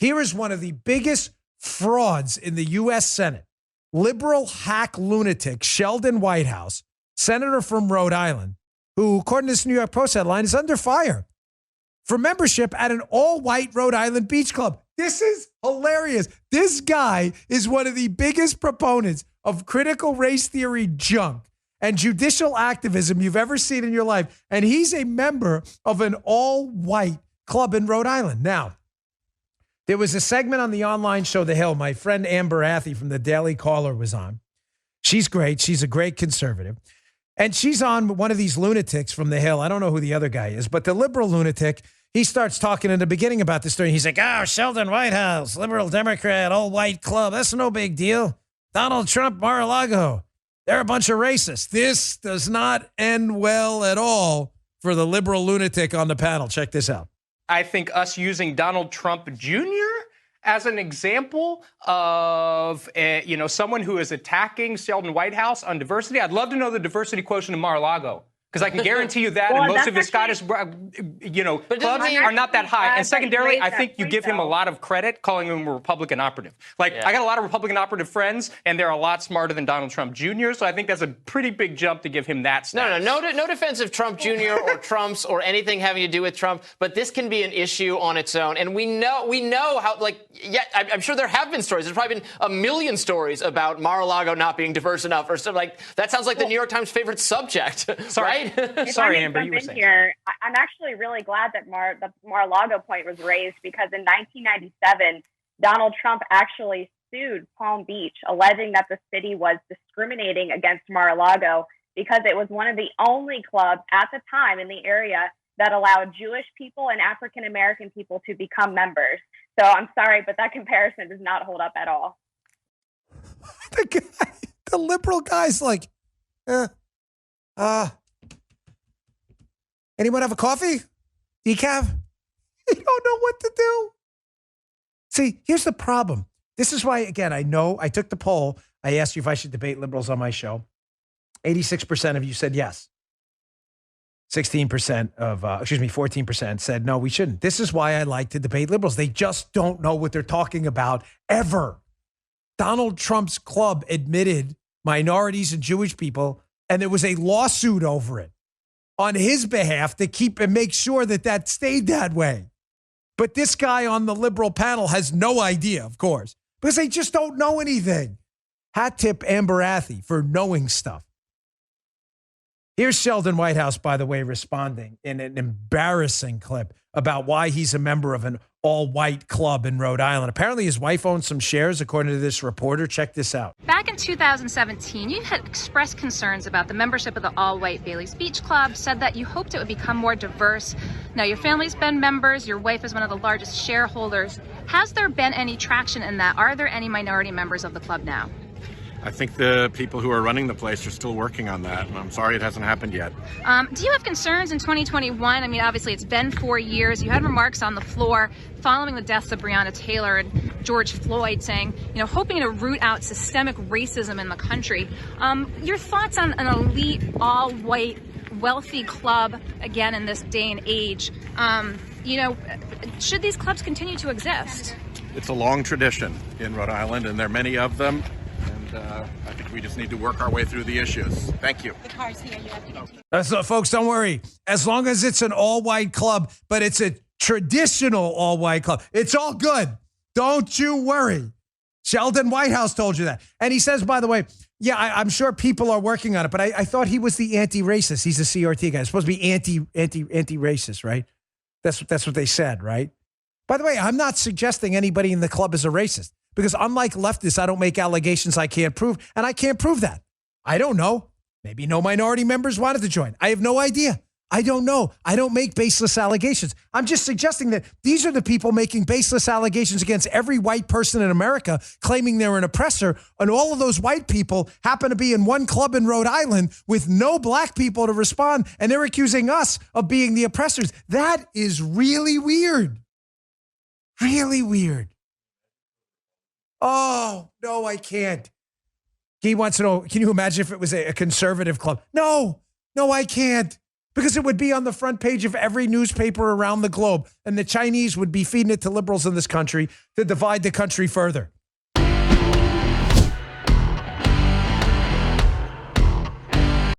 Here is one of the biggest frauds in the U.S. Senate. Liberal hack lunatic Sheldon Whitehouse, senator from Rhode Island, who, according to this New York Post headline, is under fire for membership at an all-white Rhode Island beach club. This is hilarious. This guy is one of the biggest proponents of critical race theory junk and judicial activism you've ever seen in your life. And he's a member of an all-white club in Rhode Island. Now, there was a segment on the online show, The Hill. My friend Amber Athey from the Daily Caller was on. She's great. She's a great conservative. And she's on one of these lunatics from The Hill. I don't know who the other guy is, but the liberal lunatic, he starts talking in the beginning about the story. He's like, Sheldon Whitehouse, liberal Democrat, all-white club. That's no big deal. Donald Trump, Mar-a-Lago. They're a bunch of racists. This does not end well at all for the liberal lunatic on the panel. Check this out. I think us using Donald Trump Jr. as an example of, someone who is attacking Sheldon Whitehouse on diversity. I'd love to know the diversity quotient of Mar-a-Lago. Because I can guarantee you that, and most of his Scottish, clubs are not that high. And secondarily, I think you give him a lot of credit calling him a Republican operative. I got a lot of Republican operative friends, and they're a lot smarter than Donald Trump Jr., so I think that's a pretty big jump to give him that status. No defense of Trump Jr. or Trump's or anything having to do with Trump, but this can be an issue on its own. And we know how, I'm sure there have been stories. There's probably been a million stories about Mar-a-Lago not being diverse enough or something like that. Sounds like the New York Times' favorite subject, right? Sorry, Amber, you were saying. Here, I'm actually really glad that the Mar-a-Lago point was raised because in 1997, Donald Trump actually sued Palm Beach, alleging that the city was discriminating against Mar-a-Lago because it was one of the only clubs at the time in the area that allowed Jewish people and African-American people to become members. So I'm sorry, but that comparison does not hold up at all. The liberal guy's like, anyone have a coffee? Decaf? You don't know what to do. See, here's the problem. This is why, again, I know I took the poll. I asked you if I should debate liberals on my show. 86% of you said yes. 14% said no, we shouldn't. This is why I like to debate liberals. They just don't know what they're talking about ever. Donald Trump's club admitted minorities and Jewish people, and there was a lawsuit over it on his behalf to keep and make sure that stayed that way. But this guy on the liberal panel has no idea, of course, because they just don't know anything. Hat tip Amber Athey for knowing stuff. Here's Sheldon Whitehouse, by the way, responding in an embarrassing clip about why he's a member of an all-white club in Rhode Island. Apparently his wife owns some shares, according to this reporter. Check this out. Back in 2017, you had expressed concerns about the membership of the all-white Bailey's Beach Club, said that you hoped it would become more diverse. Now, your family's been members. Your wife is one of the largest shareholders. Has there been any traction in that? Are there any minority members of the club now? I think the people who are running the place are still working on that, and I'm sorry it hasn't happened yet. Do you have concerns in 2021? I mean, obviously, it's been 4 years. You had remarks on the floor following the deaths of Breonna Taylor and George Floyd saying, hoping to root out systemic racism in the country. Your thoughts on an elite, all-white, wealthy club, again, in this day and age? Should these clubs continue to exist? It's a long tradition in Rhode Island, and there are many of them. I think we just need to work our way through the issues. Thank you. The car's here. You have to go. So, folks, don't worry. As long as it's an all-white club, but it's a traditional all-white club, it's all good. Don't you worry. Sheldon Whitehouse told you that. And he says, by the way, I'm sure people are working on it, but I thought he was the anti-racist. He's a CRT guy. He's supposed to be anti-racist, right? That's what they said, right? By the way, I'm not suggesting anybody in the club is a racist. Because unlike leftists, I don't make allegations I can't prove, and I can't prove that. I don't know. Maybe no minority members wanted to join. I have no idea. I don't know. I don't make baseless allegations. I'm just suggesting that these are the people making baseless allegations against every white person in America, claiming they're an oppressor, and all of those white people happen to be in one club in Rhode Island with no black people to respond, and they're accusing us of being the oppressors. That is really weird. Really weird. Oh, no, I can't. He wants to know, can you imagine if it was a conservative club? No, I can't. because it would be on the front page of every newspaper around the globe, and the Chinese would be feeding it to liberals in this country to divide the country further.